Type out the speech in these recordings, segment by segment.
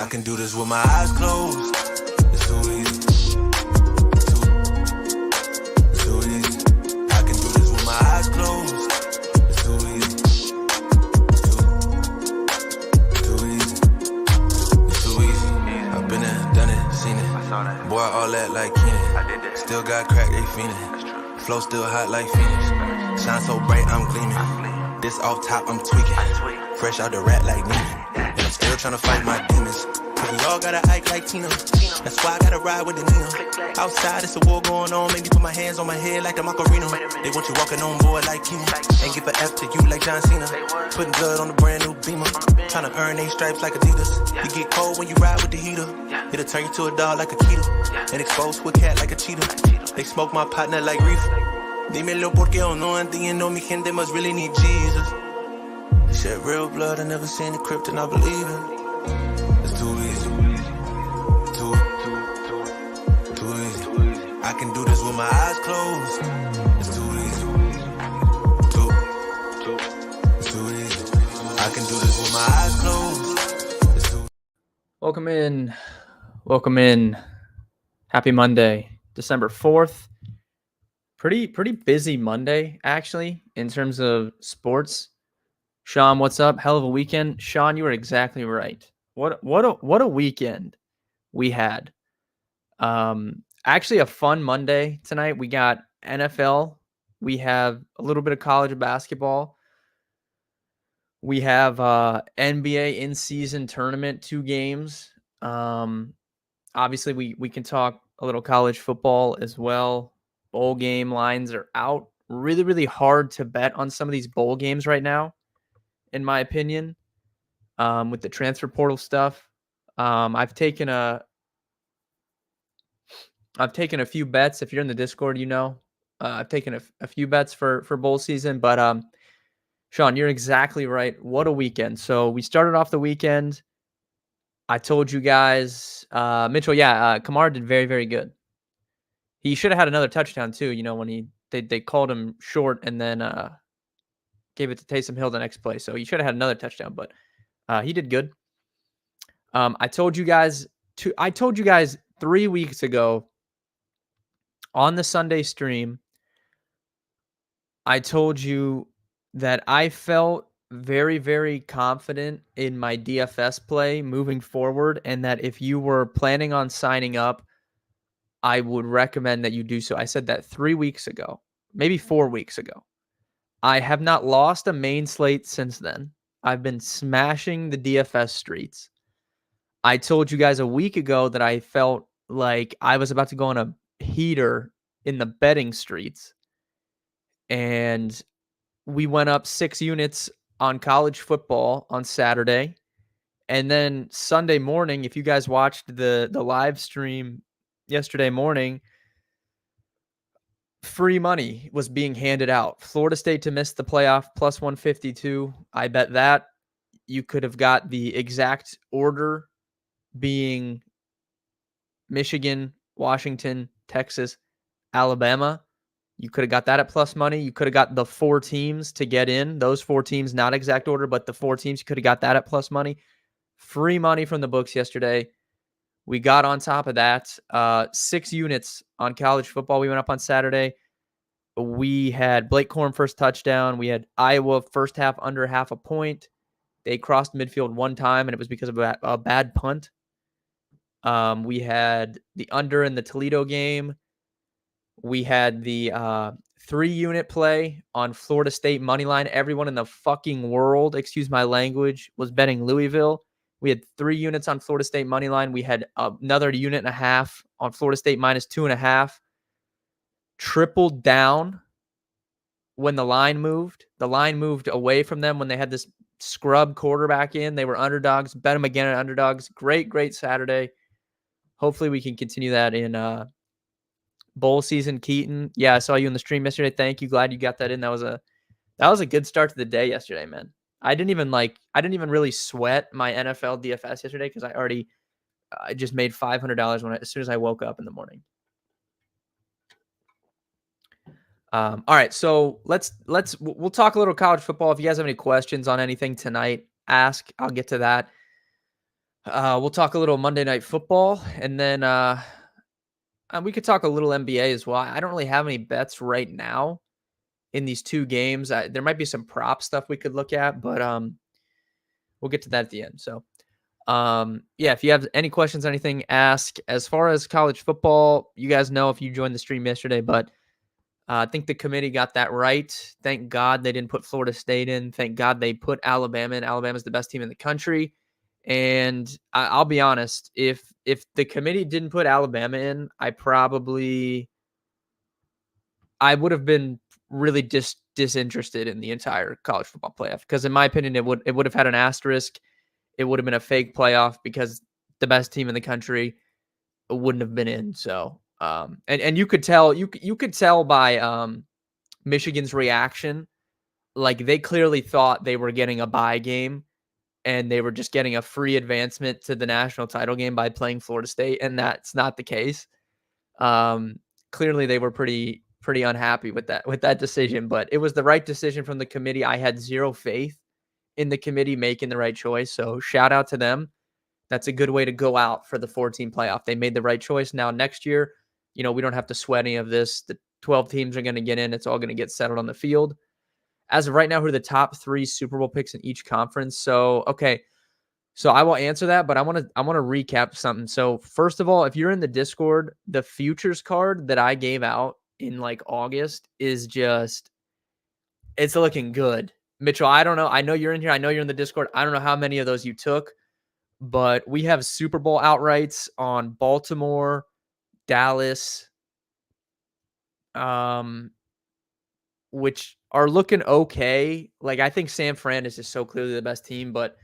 can do this with my eyes closed. It's too easy. It's too easy. I can do this with my eyes closed. It's too easy. It's too easy. It's too easy. I've been there, done it, seen it. Boy, all that like Keenan. Still got crack, they fiendin'. Flow still hot like Phoenix. Shine so bright, I'm gleaming. This off top, I'm tweaking. Fresh out the rat like Nina. And I'm still tryna fight my demons. Cause we all gotta act like Tina. That's why I gotta ride with the Nina. Outside, it's a war going on. Make me put my hands on my head like the Macarena. They want you walking on board like Kima. And give an F to you like John Cena. Putting blood on the brand new Beamer. Tryna earn they stripes like Adidas. You get cold when you ride with the heater. It'll turn you to a dog like a Keto. And expose to a cat like a cheetah. They smoke my partner like reefer. Dímelo porque o no entiendo, mi gente must really need Jesus. Shed real blood, I never seen the crypt and I believe it. It's too easy. Too easy. I can do this with my eyes closed. It's too easy. It's too easy. I can do this with my eyes closed. It's too. Welcome in. Happy Monday, December 4th. Pretty busy Monday, actually, in terms of sports. Sean, what's up? Hell of a weekend. Sean, you were exactly right. What a weekend we had. Actually a fun Monday tonight. We got NFL. We have a little bit of college basketball. We have NBA in-season tournament, 2 games. Obviously, we can talk a little college football as well. Bowl game lines are out. Really, really hard to bet on some of these bowl games right now, in my opinion, with the transfer portal stuff. I've taken a few bets. If you're in the Discord, you know, I've taken a few bets for bowl season. But Sean, you're exactly right. What a weekend! So we started off the weekend. I told you guys, Mitchell. Kamara did very, very good. He should have had another touchdown too. You know, when they called him short and then gave it to Taysom Hill the next play. So he should have had another touchdown, but he did good. I told you guys 3 weeks ago on the Sunday stream, I told you that I felt very, very confident in my DFS play moving forward, and that if you were planning on signing up, I would recommend that you do so. I said that 3 weeks ago, maybe 4 weeks ago. I have not lost a main slate since then. I've been smashing the DFS streets. I told you guys a week ago that I felt like I was about to go on a heater in the betting streets. And we went up 6 units on college football on Saturday. And then Sunday morning, if you guys watched the live stream yesterday morning, free money was being handed out. Florida State to miss the playoff, plus 152. I bet that you could have got the exact order being Michigan, Washington, Texas, Alabama. You could have got that at plus money. You could have got the 4 teams to get in. Those 4 teams, not exact order, but the 4 teams, you could have got that at plus money. Free money from the books yesterday. We got on top of that. 6 units on college football. We went up on Saturday. We had Blake Corum first touchdown. We had Iowa first half under half a point. They crossed midfield 1 time, and it was because of a bad punt. We had the under in the Toledo game. We had the 3-unit play on Florida State money line. Everyone in the fucking world, excuse my language, was betting Louisville. We had 3 units on Florida State money line. We had another unit and a half on Florida State minus 2.5. Tripled down when the line moved. The line moved away from them when they had this scrub quarterback in. They were underdogs. Bet them again at underdogs. Great Saturday. Hopefully we can continue that in bowl season. Keaton, yeah, I saw you in the stream yesterday. Thank you. Glad you got that in. That was a good start to the day yesterday, man. I didn't even really sweat my NFL DFS yesterday because I just made $500 as soon as I woke up in the morning. All right, so we'll talk a little college football. If you guys have any questions on anything tonight, ask. I'll get to that. We'll talk a little Monday Night Football, and then we could talk a little NBA as well. I don't really have any bets right now in these two games. There might be some prop stuff we could look at, but we'll get to that at the end. So, yeah, if you have any questions, anything, ask. As far as college football, you guys know if you joined the stream yesterday, but I think the committee got that right. Thank God they didn't put Florida State in. Thank God they put Alabama in. Alabama's the best team in the country. And I'll be honest, if the committee didn't put Alabama in, I would have been really disinterested in the entire college football playoff, because in my opinion it would have had an asterisk. It would have been a fake playoff because the best team in the country wouldn't have been in. So and you could tell by Michigan's reaction, like they clearly thought they were getting a bye game and they were just getting a free advancement to the national title game by playing Florida State, and that's not the case. Um, Clearly they were pretty unhappy with that decision, but it was the right decision from the committee. I had zero faith in the committee making the right choice, so shout out to them. That's a good way to go out for the 14 playoff. They made the right choice. Now next year, we don't have to sweat any of this. The 12 teams are going to get in. It's all going to get settled on the field. As of right now, who are the top 3 Super Bowl picks in each conference? So, okay. So I will answer that, but I want to recap something. So first of all, if you're in the Discord, the futures card that I gave out in like August is just, it's looking good. Mitchell, I don't know. I know you're in here. I know you're in the Discord. I don't know how many of those you took, but we have Super Bowl outrights on Baltimore, Dallas, which are looking okay. Like I think San Fran is just so clearly the best team, but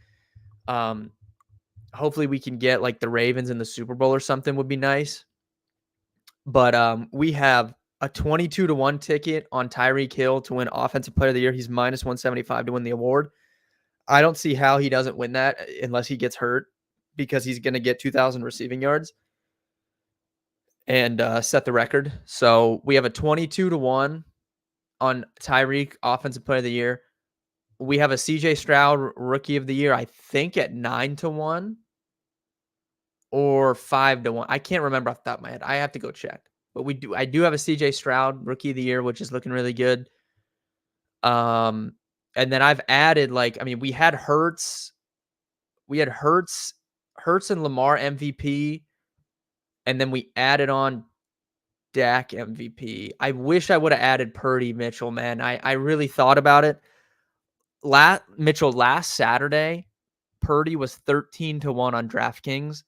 hopefully we can get like the Ravens in the Super Bowl or something would be nice. But we have a 22-1 ticket on Tyreek Hill to win Offensive Player of the Year. He's minus 175 to win the award. I don't see how he doesn't win that unless he gets hurt, because he's going to get 2,000 receiving yards and set the record. So we have a 22-1 on Tyreek Offensive Player of the Year. We have a CJ Stroud Rookie of the Year, I think at 9-1 or 5-1. I can't remember off the top of my head. I have to go check. But I do have a CJ Stroud Rookie of the Year, which is looking really good. And then I've added we had Hurts and Lamar MVP, and then we added on Dak MVP. I wish I would have added Purdy, Mitchell, man. I really thought about it. Last Saturday, Purdy was 13-1 on DraftKings.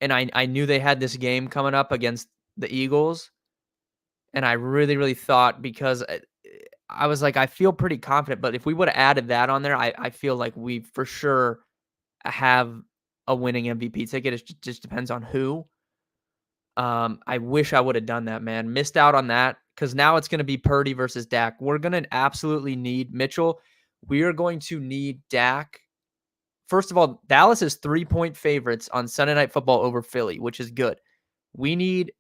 And I knew they had this game coming up against the Eagles. And I really, really thought, because I was like, I feel pretty confident. But if we would have added that on there, I feel like we for sure have a winning MVP ticket. It just depends on who. I wish I would have done that, man. Missed out on that, because now it's going to be Purdy versus Dak. We're going to absolutely need Mitchell. We are going to need Dak. First of all, Dallas is 3-point favorites on Sunday Night Football over Philly, which is good. We need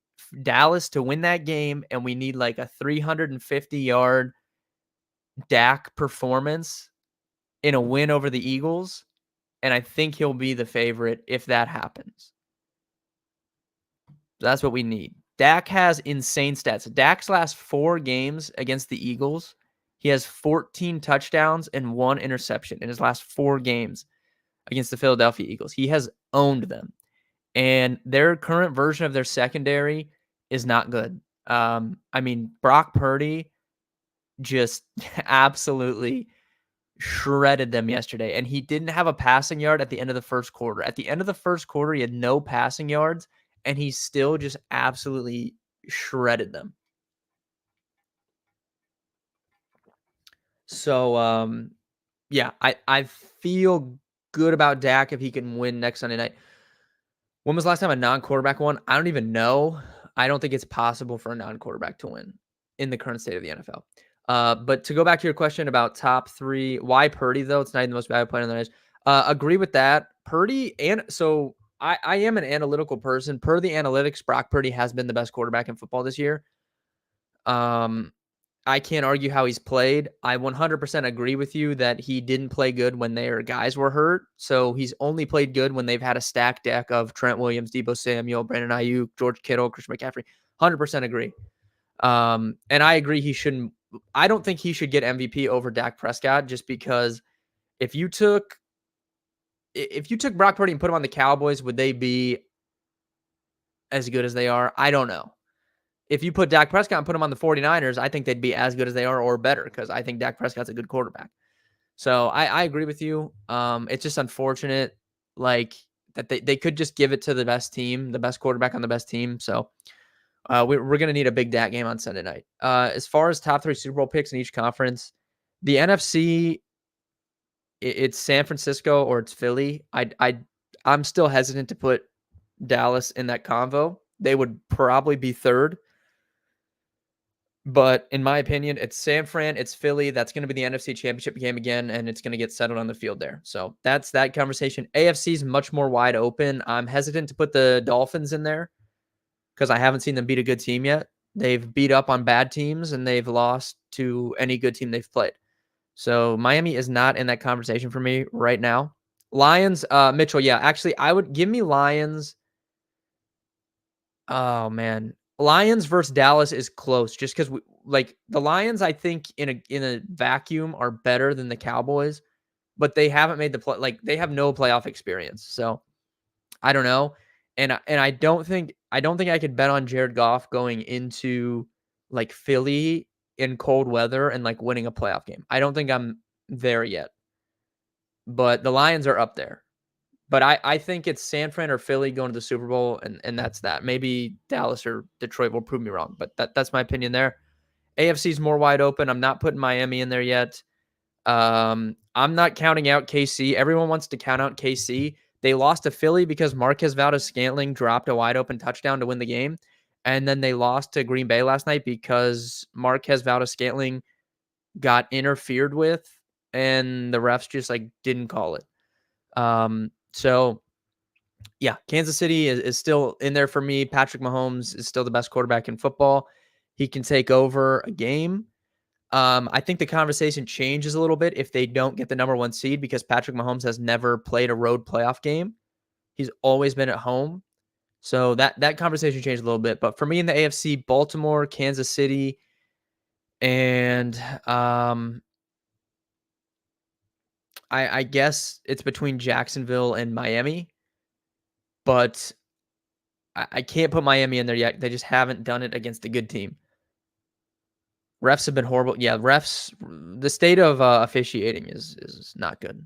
Dallas to win that game, and we need like a 350-yard Dak performance in a win over the Eagles, and I think he'll be the favorite if that happens. That's what we need. Dak has insane stats. Dak's last 4 games against the Eagles, he has 14 touchdowns and 1 interception in his last 4 games against the Philadelphia Eagles. He has owned them. And their current version of their secondary is not good. Brock Purdy just absolutely shredded them yesterday. And he didn't have a passing yard at the end of the first quarter. At the end of the first quarter, he had no passing yards, and he still just absolutely shredded them. So, yeah, I feel good about Dak if he can win next Sunday night. When was the last time a non-quarterback won? I don't even know. I don't think it's possible for a non-quarterback to win in the current state of the NFL. But to go back to your question about top 3, why Purdy, though? It's not even the most valuable player in the race. Agree with that. Purdy, and so I am an analytical person. Per the analytics, Brock Purdy has been the best quarterback in football this year. I can't argue how he's played. I 100% agree with you that he didn't play good when their guys were hurt. So he's only played good when they've had a stacked deck of Trent Williams, Debo Samuel, Brandon Ayuk, George Kittle, Christian McCaffrey. 100% agree. And I agree he shouldn't. I don't think he should get MVP over Dak Prescott just because if you took Brock Purdy and put him on the Cowboys, would they be as good as they are? I don't know. If you put Dak Prescott and put him on the 49ers, I think they'd be as good as they are or better because I think Dak Prescott's a good quarterback. So I agree with you. It's just unfortunate, like that they could just give it to the best team, the best quarterback on the best team. So we're going to need a big Dak game on Sunday night. As far as top 3 Super Bowl picks in each conference, the NFC, it's San Francisco or it's Philly. I'm still hesitant to put Dallas in that convo. They would probably be third. But in my opinion, it's San Fran, it's Philly. That's going to be the NFC Championship game again, and it's going to get settled on the field there. So that's that conversation. AFC is much more wide open. I'm hesitant to put the Dolphins in there because I haven't seen them beat a good team yet. They've beat up on bad teams, and they've lost to any good team they've played. So Miami is not in that conversation for me right now. Lions, Mitchell, yeah, actually, I would give me Lions. Oh man, Lions versus Dallas is close just because like the Lions, I think in a vacuum are better than the Cowboys, but they haven't made the play. Like they have no playoff experience, so I don't know. And I don't think I could bet on Jared Goff going into like Philly in cold weather and like winning a playoff game. I don't think I'm there yet, but the Lions are up there. But I think it's San Fran or Philly going to the Super Bowl, and that's that. Maybe Dallas or Detroit will prove me wrong, but that's my opinion there. AFC is more wide open. I'm not putting Miami in there yet. I'm not counting out KC. Everyone wants to count out KC. They lost to Philly because Marquez Valdes-Scantling dropped a wide open touchdown to win the game, and then they lost to Green Bay last night because Marquez Valdes-Scantling got interfered with, and the refs just like didn't call it. So yeah, Kansas City is still in there for me. Patrick Mahomes is still the best quarterback in football. He can take over a game. I think the conversation changes a little bit if they don't get the number 1 seed because Patrick Mahomes has never played a road playoff game. He's always been at home. So that conversation changed a little bit. But for me in the AFC, Baltimore, Kansas City, and I guess it's between Jacksonville and Miami. But I can't put Miami in there yet. They just haven't done it against a good team. Refs have been horrible. Yeah, refs. The state of officiating is not good.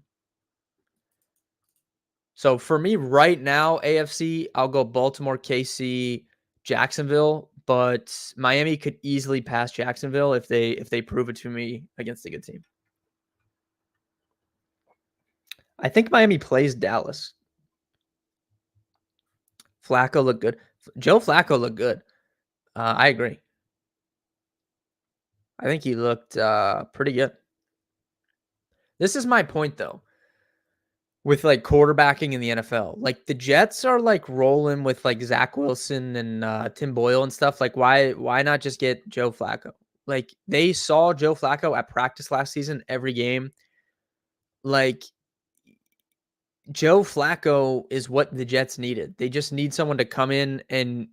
So for me right now, AFC, I'll go Baltimore, KC, Jacksonville, but Miami could easily pass Jacksonville if they prove it to me against a good team. I think Miami plays Dallas. Flacco looked good. Joe Flacco looked good. I agree. I think he looked pretty good. This is my point, though, with like quarterbacking in the NFL. Like the Jets are like rolling with like Zach Wilson and Tim Boyle and stuff. Like why not just get Joe Flacco? Like they saw Joe Flacco at practice last season every game. Like Joe Flacco is what the Jets needed. They just need someone to come in and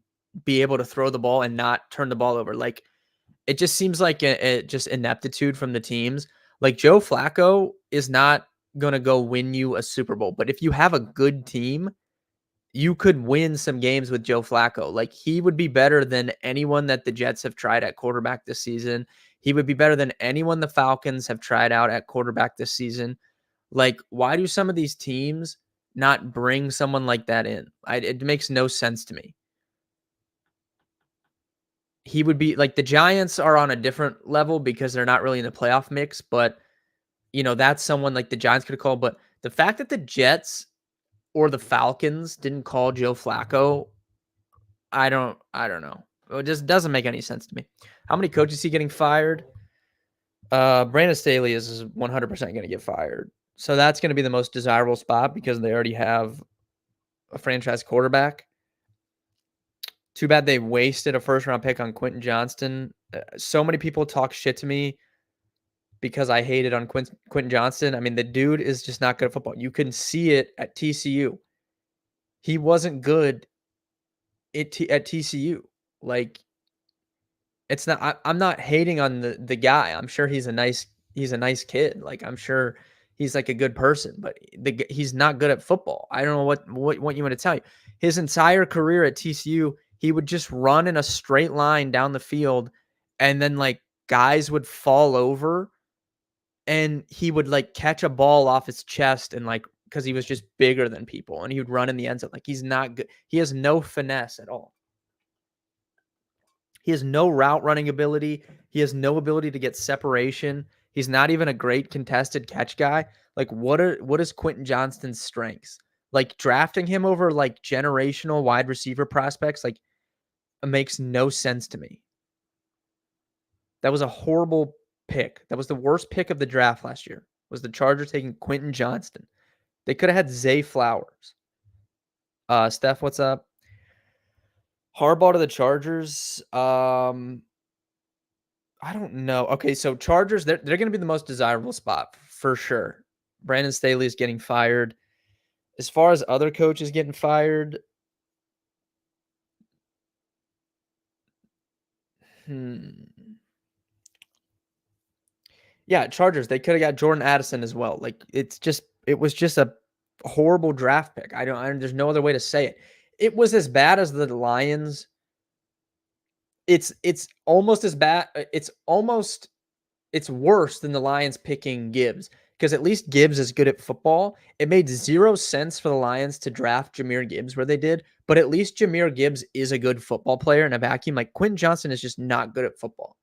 be able to throw the ball and not turn the ball over. Like it just seems like just ineptitude from the teams. Like Joe Flacco is not going to go win you a Super Bowl, but if you have a good team, you could win some games with Joe Flacco. Like he would be better than anyone that the Jets have tried at quarterback this season. He would be better than anyone the Falcons have tried out at quarterback this season. Like, why do some of these teams not bring someone like that in? It makes no sense to me. He would be like the Giants are on a different level because they're not really in the playoff mix, but that's someone like the Giants could have called. But the fact that the Jets or the Falcons didn't call Joe Flacco, I don't know. It just doesn't make any sense to me. How many coaches is he getting fired? Brandon Staley is 100% going to get fired. So that's going to be the most desirable spot because they already have a franchise quarterback. Too bad they wasted a first-round pick on Quentin Johnston. So many people talk shit to me because I hated on Quentin Johnston. I mean, the dude is just not good at football. You can see it at TCU. He wasn't good at TCU. Like, it's not. I'm not hating on the guy. I'm sure he's a nice kid. Like, I'm sure he's like a good person, but he's not good at football. I don't know what you want to tell you. His entire career at TCU, he would just run in a straight line down the field, and then like guys would fall over, and he would like catch a ball off his chest and like because he was just bigger than people, and he would run in the end zone. Like, he's not good. He has no finesse at all. He has no route running ability. He has no ability to get separation. He's not even a great contested catch guy. Like, what is Quentin Johnston's strengths? Like, drafting him over like generational wide receiver prospects, like, it makes no sense to me. That was a horrible pick. That was the worst pick of the draft last year. Was the Chargers taking Quentin Johnston? They could have had Zay Flowers. Steph, what's up? Harbaugh to the Chargers. I don't know. Okay, so Chargers, they're going to be the most desirable spot for sure. Brandon Staley is getting fired. As far as other coaches getting fired, yeah, Chargers, they could have got Jordan Addison as well. Like, it was just a horrible draft pick. There's no other way to say it. It was as bad as the Lions. It's almost as bad. It's worse than the Lions picking Gibbs, because at least Gibbs is good at football. It made zero sense for the Lions to draft Jahmyr Gibbs where they did, but at least Jahmyr Gibbs is a good football player in a vacuum. Like, Quentin Johnston is just not good at football.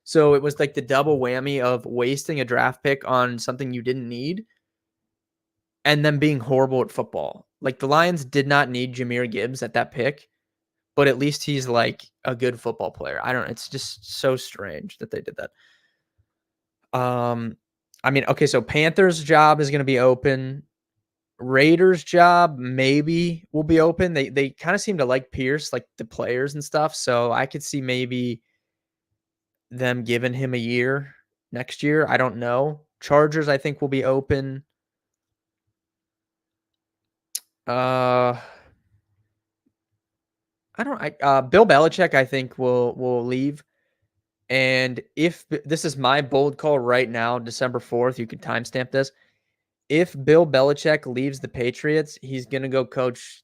So it was like the double whammy of wasting a draft pick on something you didn't need and then being horrible at football. Like, the Lions did not need Jahmyr Gibbs at that pick, but at least he's like a good football player. It's just so strange that they did that. I mean, okay, so Panthers' job is going to be open. Raiders' job maybe will be open. They kind of seem to like Pierce, like the players and stuff. So I could see maybe them giving him a year next year. I don't know. Chargers, I think, will be open. I don't. Bill Belichick, I think, will leave. And if this is my bold call right now, December 4th, you can timestamp this. If Bill Belichick leaves the Patriots, he's going to go coach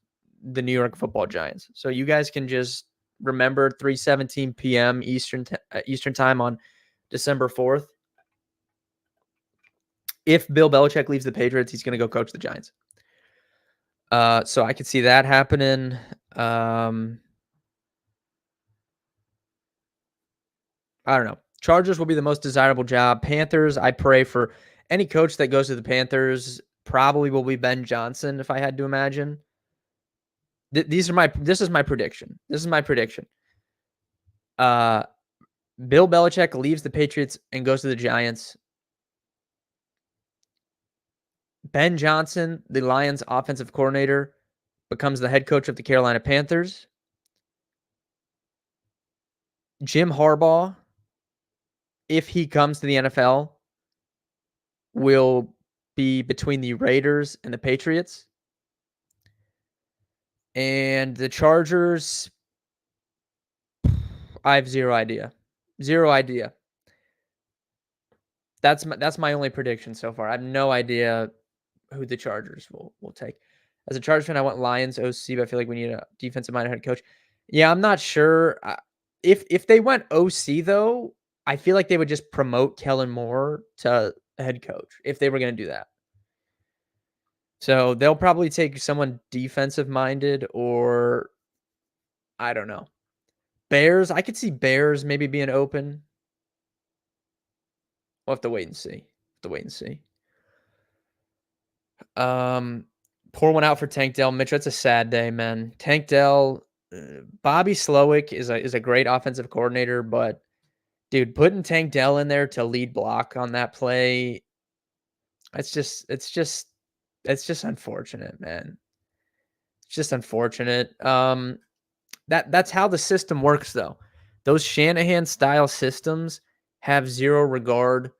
the New York Football Giants. So you guys can just remember 3:17 p.m. Eastern time on December 4th. If Bill Belichick leaves the Patriots, he's going to go coach the Giants. So I could see that happening. I don't know. Chargers will be the most desirable job. Panthers, I pray for any coach that goes to the Panthers probably will be Ben Johnson, if I had to imagine. This is my prediction. This is my prediction. Bill Belichick leaves the Patriots and goes to the Giants. Ben Johnson, the Lions offensive coordinator, becomes the head coach of the Carolina Panthers. Jim Harbaugh, if he comes to the NFL, will be between the Raiders and the Patriots. And the Chargers, I have zero idea. Zero idea. That's my only prediction so far. I have no idea who the Chargers will take. As a Chargers fan, I want Lions OC, but I feel like we need a defensive-minded head coach. Yeah, I'm not sure. If they went OC, though, I feel like they would just promote Kellen Moore to head coach if they were going to do that. So they'll probably take someone defensive-minded, or I don't know. Bears, I could see Bears maybe being open. We'll have to wait and see. Pour one out for Tank Dell. Mitch, that's a sad day, man. Tank Dell, Bobby Slowick is a great offensive coordinator, but dude, putting Tank Dell in there to lead block on that play, it's just unfortunate, man. It's just unfortunate. That's how the system works, though. Those Shanahan style systems have zero regard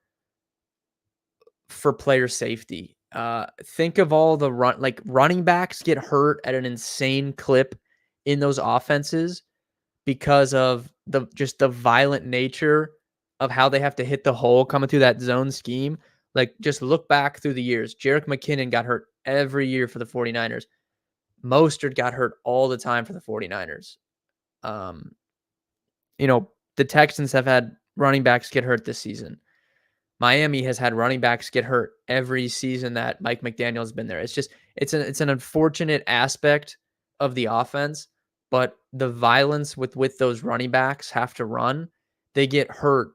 for player safety. Think of all the running backs get hurt at an insane clip in those offenses because of the violent nature of how they have to hit the hole coming through that zone scheme. Like, just look back through the years. Jerick McKinnon got hurt every year for the 49ers. Mostert got hurt all the time for the 49ers. Um, the Texans have had running backs get hurt this season. Miami has had running backs get hurt every season that Mike McDaniel's been there. It's an unfortunate aspect of the offense, but the violence with those running backs have to run, they get hurt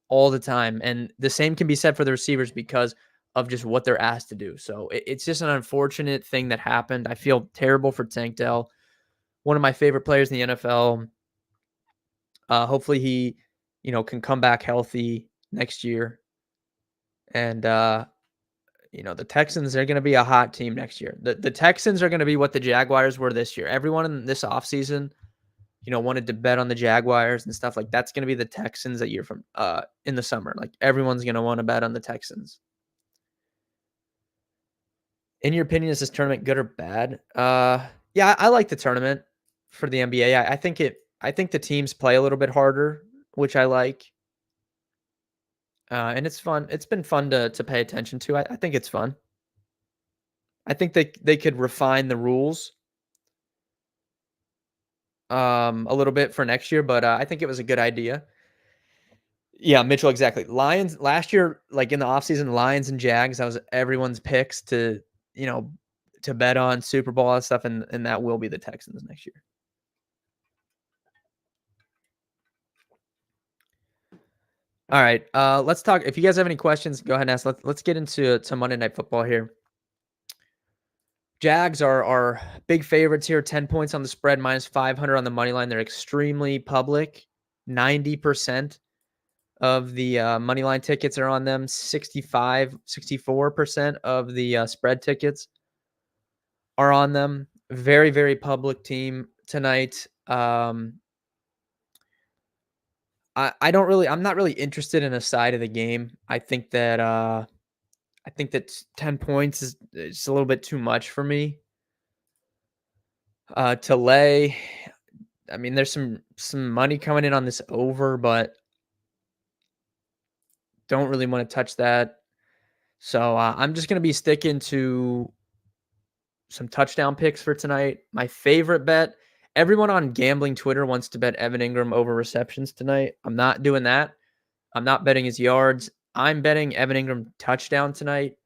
all the time. And the same can be said for the receivers because of just what they're asked to do. So it's just an unfortunate thing that happened. I feel terrible for Tank Dell, one of my favorite players in the NFL. Hopefully he, can come back healthy next year. And the Texans are going to be a hot team next year. The Texans are going to be what the Jaguars were this year. Everyone in this offseason, wanted to bet on the Jaguars and stuff like that's going to be the Texans a year from in the summer. Like, everyone's going to want to bet on the Texans. In your opinion, is this tournament good or bad? Yeah, I like the tournament for the NBA. I think the teams play a little bit harder, which I like. And it's fun. It's been fun to pay attention to. I think it's fun. I think they could refine the rules a little bit for next year, but I think it was a good idea. Yeah, Mitchell, exactly. Lions last year, like in the offseason, Lions and Jags, that was everyone's picks you know, to bet on Super Bowl and stuff, and that will be the Texans next year. All right, let's talk. If you guys have any questions, go ahead and ask. Let's get into Monday Night Football here. Jags are big favorites here, 10 points on the spread, minus 500 on the money line. They're extremely public. 90% of the money line tickets are on them. 64% of the spread tickets are on them. Very, very public team tonight. I'm not really interested in a side of the game. I think that 10 points is a little bit too much for me. To lay, I mean, there's some money coming in on this over, but don't really want to touch that. So I'm just going to be sticking to some touchdown picks for tonight. My favorite bet, everyone on gambling Twitter wants to bet Evan Ingram over receptions tonight. I'm not doing that. I'm not betting his yards. I'm betting Evan Ingram touchdown tonight.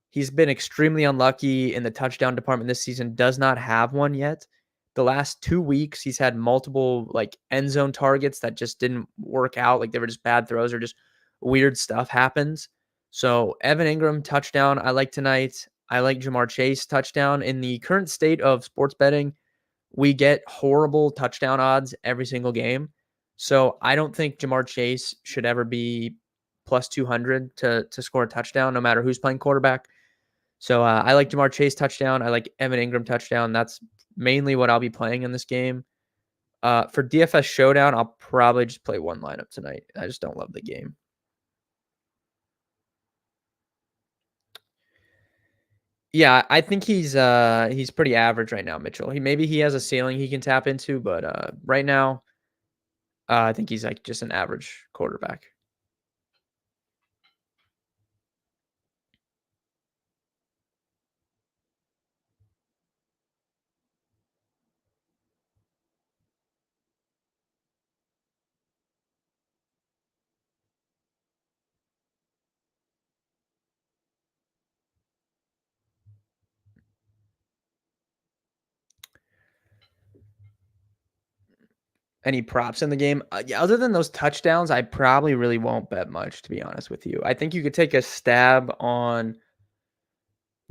He's been extremely unlucky in the touchdown department this season, does not have one yet. The last 2 weeks, he's had multiple end zone targets that just didn't work out. Like, they were just bad throws or just weird stuff happens. So Evan Ingram touchdown, I like tonight. I like Jamar Chase touchdown. In the current state of sports betting, we get horrible touchdown odds every single game. So I don't think Jamar Chase should ever be plus 200 to score a touchdown, no matter who's playing quarterback. So I like Jamar Chase touchdown. I like Evan Ingram touchdown. That's mainly what I'll be playing in this game. For DFS Showdown, I'll probably just play one lineup tonight. I just don't love the game. Yeah, I think he's pretty average right now, Mitchell. Maybe he has a ceiling he can tap into, but right now, I think he's like just an average quarterback. Any props in the game? Yeah, other than those touchdowns, I probably really won't bet much, to be honest with you. I think you could take a stab on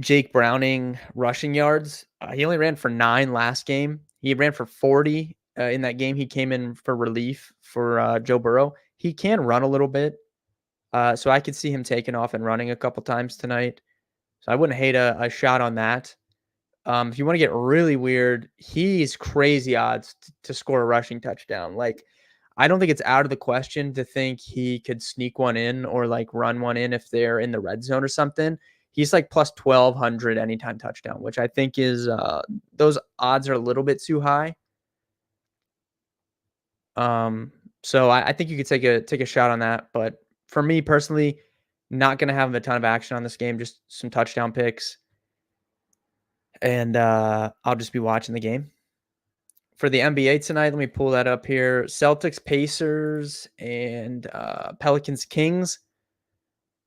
Jake Browning rushing yards. He only ran for 9 last game. He ran for 40 in that game. He came in for relief for Joe Burrow. He can run a little bit, so I could see him taking off and running a couple times tonight. So I wouldn't hate a shot on that. If you want to get really weird, he's crazy odds to score a rushing touchdown. Like, I don't think it's out of the question to think he could sneak one in or like run one in if they're in the red zone or something. He's like plus 1,200 anytime touchdown, which I think is those odds are a little bit too high. So I think you could take a shot on that. But for me personally, not gonna have a ton of action on this game, just some touchdown picks. And I'll just be watching the game. For the NBA tonight, let me pull that up here. Celtics, Pacers, and Pelicans, Kings.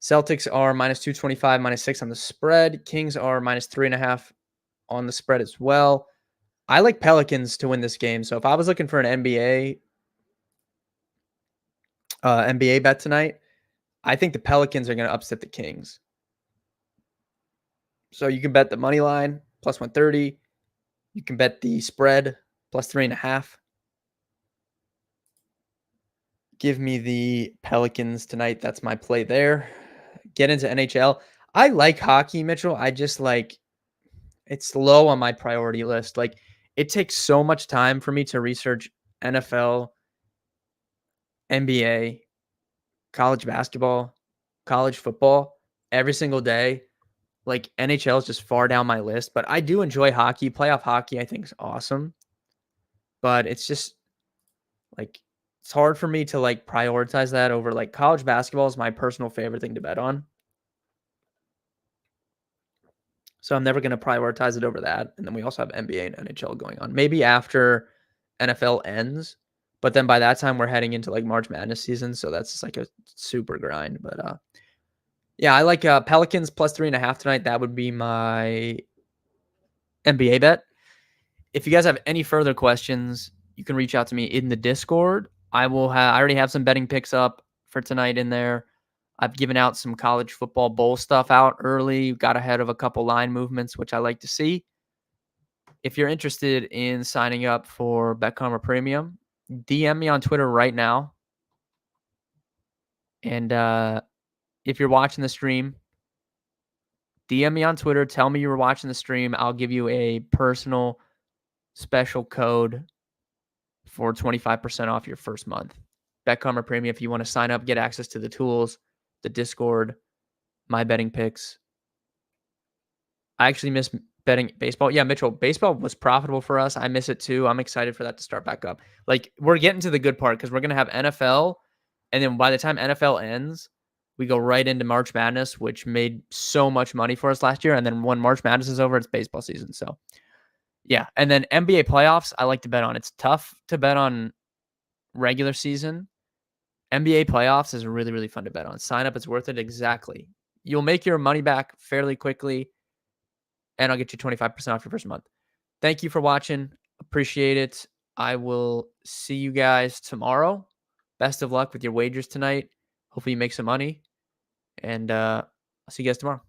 Celtics are minus 225, minus 6 on the spread. Kings are minus 3.5 on the spread as well. I like Pelicans to win this game. So if I was looking for an NBA bet tonight, I think the Pelicans are going to upset the Kings. So you can bet the money line plus 130. You can bet the spread plus 3.5. Give me the Pelicans tonight. That's my play there. Get into NHL. I like hockey, Mitchell. I just like it's low on my priority list. Like it takes so much time for me to research NFL, NBA, college basketball, college football every single day. Like NHL is just far down my list, but I do enjoy hockey. Playoff hockey, I think is awesome. But it's just like it's hard for me to like prioritize that over like college basketball is my personal favorite thing to bet on. So I'm never going to prioritize it over that. And then we also have NBA and NHL going on. Maybe after NFL ends, but then by that time we're heading into like March Madness season, so that's just like a super grind. But yeah, I like Pelicans plus 3.5 tonight. That would be my NBA bet. If you guys have any further questions, you can reach out to me in the Discord. I already have some betting picks up for tonight in there. I've given out some college football bowl stuff out early, got ahead of a couple line movements, which I like to see. If you're interested in signing up for BetCarma Premium, DM me on Twitter right now. And if you're watching the stream, DM me on Twitter. Tell me you were watching the stream. I'll give you a personal special code for 25% off your first month. BetCarma Premium, if you want to sign up, get access to the tools, the Discord, my betting picks. I actually miss betting baseball. Yeah, Mitchell, baseball was profitable for us. I miss it too. I'm excited for that to start back up. Like, we're getting to the good part because we're going to have NFL. And then by the time NFL ends, we go right into March Madness, which made so much money for us last year. And then when March Madness is over, it's baseball season. So, yeah. And then NBA playoffs, I like to bet on. It's tough to bet on regular season. NBA playoffs is really, really fun to bet on. Sign up. It's worth it. Exactly. You'll make your money back fairly quickly, and I'll get you 25% off your first month. Thank you for watching. Appreciate it. I will see you guys tomorrow. Best of luck with your wagers tonight. Hopefully you make some money, and I'll see you guys tomorrow.